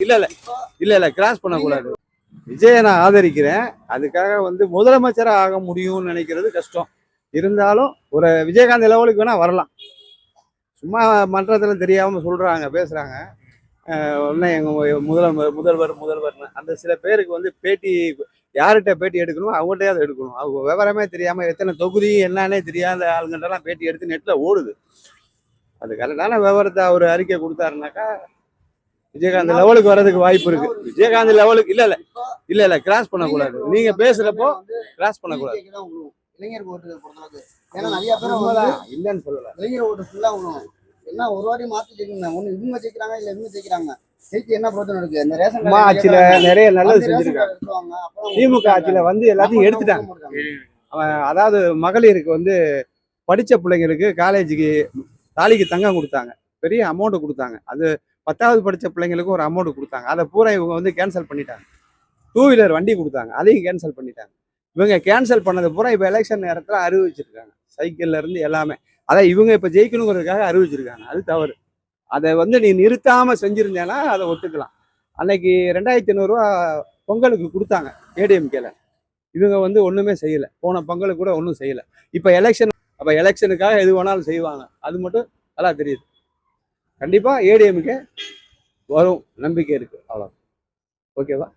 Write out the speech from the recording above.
இல்ல இல்ல இல்ல இல்ல கிராஸ் பண்ணக்கூடாது. விஜயை நான் ஆதரிக்கிறேன். அதுக்காக முதலமைச்சராக ஆக முடியும்னு நினைக்கிறது கஷ்டம். இருந்தாலும் ஒரு விஜயகாந்த் லெவலுக்கு வேணா வரலாம். சும்மா மன்றத்துல தெரியாம சொல்றாங்க, பேசுறாங்க. உடனே எங்க முதல்வர்னு அந்த சில பேருக்கு பேட்டி யார்கிட்ட பேட்டி எடுக்கணும் அவங்கள்ட்டையாவது எடுக்கணும். அவங்க விவரமே தெரியாம எத்தனை தொகுதி என்னன்னே தெரியாத ஆளுங்கள்ட்டெல்லாம் பேட்டி எடுத்து நெட்ல ஓடுது. அது கரெக்டான விவரத்தை அவர் அறிக்கை கொடுத்தாருனாக்கா விஜயகாந்த் லெவலுக்கு வர்றதுக்கு வாய்ப்பு இருக்கு. விஜயகாந்த் லெவலுக்கு இல்ல இல்ல இல்ல இல்ல கிராஸ் பண்ணக்கூடாது. நீங்க பேசுறப்போ கிராஸ் பண்ணக்கூடாது. இளைஞர் ஓட்டு பொறுத்தளவுக்கு ஏன்னா நிறைய பேர் இல்லன்னு சொல்லல. இளைஞர் ஓட்டு ஃபுல்லா விடும். என்ன ஒரு வாட்டி மாத்தி ஜெயிக்கணும். ஒண்ணு இவங்க ஜெயிக்கிறாங்க இல்ல இவங்க ஜெயிக்கிறாங்க. ஜெயிச்சு என்ன பிரச்சனை இருக்கு? இந்த ரேஷன் ஆட்சியில நிறைய நல்லது செஞ்சிருக்காங்க. திமுக ஆட்சியில எல்லாத்தையும் எடுத்துட்டாங்க. அதாவது மகளிருக்கு படிச்ச பிள்ளைங்களுக்கு காலேஜுக்கு தாலிக்கு தங்கம் கொடுத்தாங்க. பெரிய அமௌண்ட் கொடுத்தாங்க. அது 10வது படிச்ச பிள்ளைங்களுக்கும் ஒரு அமௌண்ட் கொடுத்தாங்க. அதை பூரா இவங்க கேன்சல் பண்ணிட்டாங்க. 2 வீலர் வண்டி கொடுத்தாங்க, அதையும் கேன்சல் பண்ணிட்டாங்க. இவங்க கேன்சல் பண்ணது பூரா இப்போ எலெக்ஷன் நேரத்தில் அறிவிச்சிருக்காங்க. சைக்கிள்ல இருந்து எல்லாமே அதை இவங்க இப்போ ஜெயிக்கணுங்கிறதுக்காக அறிவிச்சிருக்காங்க. அது தவறு. அதை நீ நிறுத்தாம செஞ்சிருந்தேன்னா அதை ஒத்துக்கலாம். அன்னைக்கு 2500 ரூபா பொங்கலுக்கு கொடுத்தாங்க ஏடிஎம்கேல. இவங்க ஒண்ணுமே செய்யல. போன பொங்கலுக்கு கூட ஒன்றும் செய்யல. இப்போ எலெக்ஷனுக்காக எது வேணாலும் செய்வாங்க. அது மட்டும் நல்லா தெரியுது. கண்டிப்பா ஏடிஎம்கே வரும் நம்பிக்கை இருக்கு. அவ்வளோ. ஓகேவா?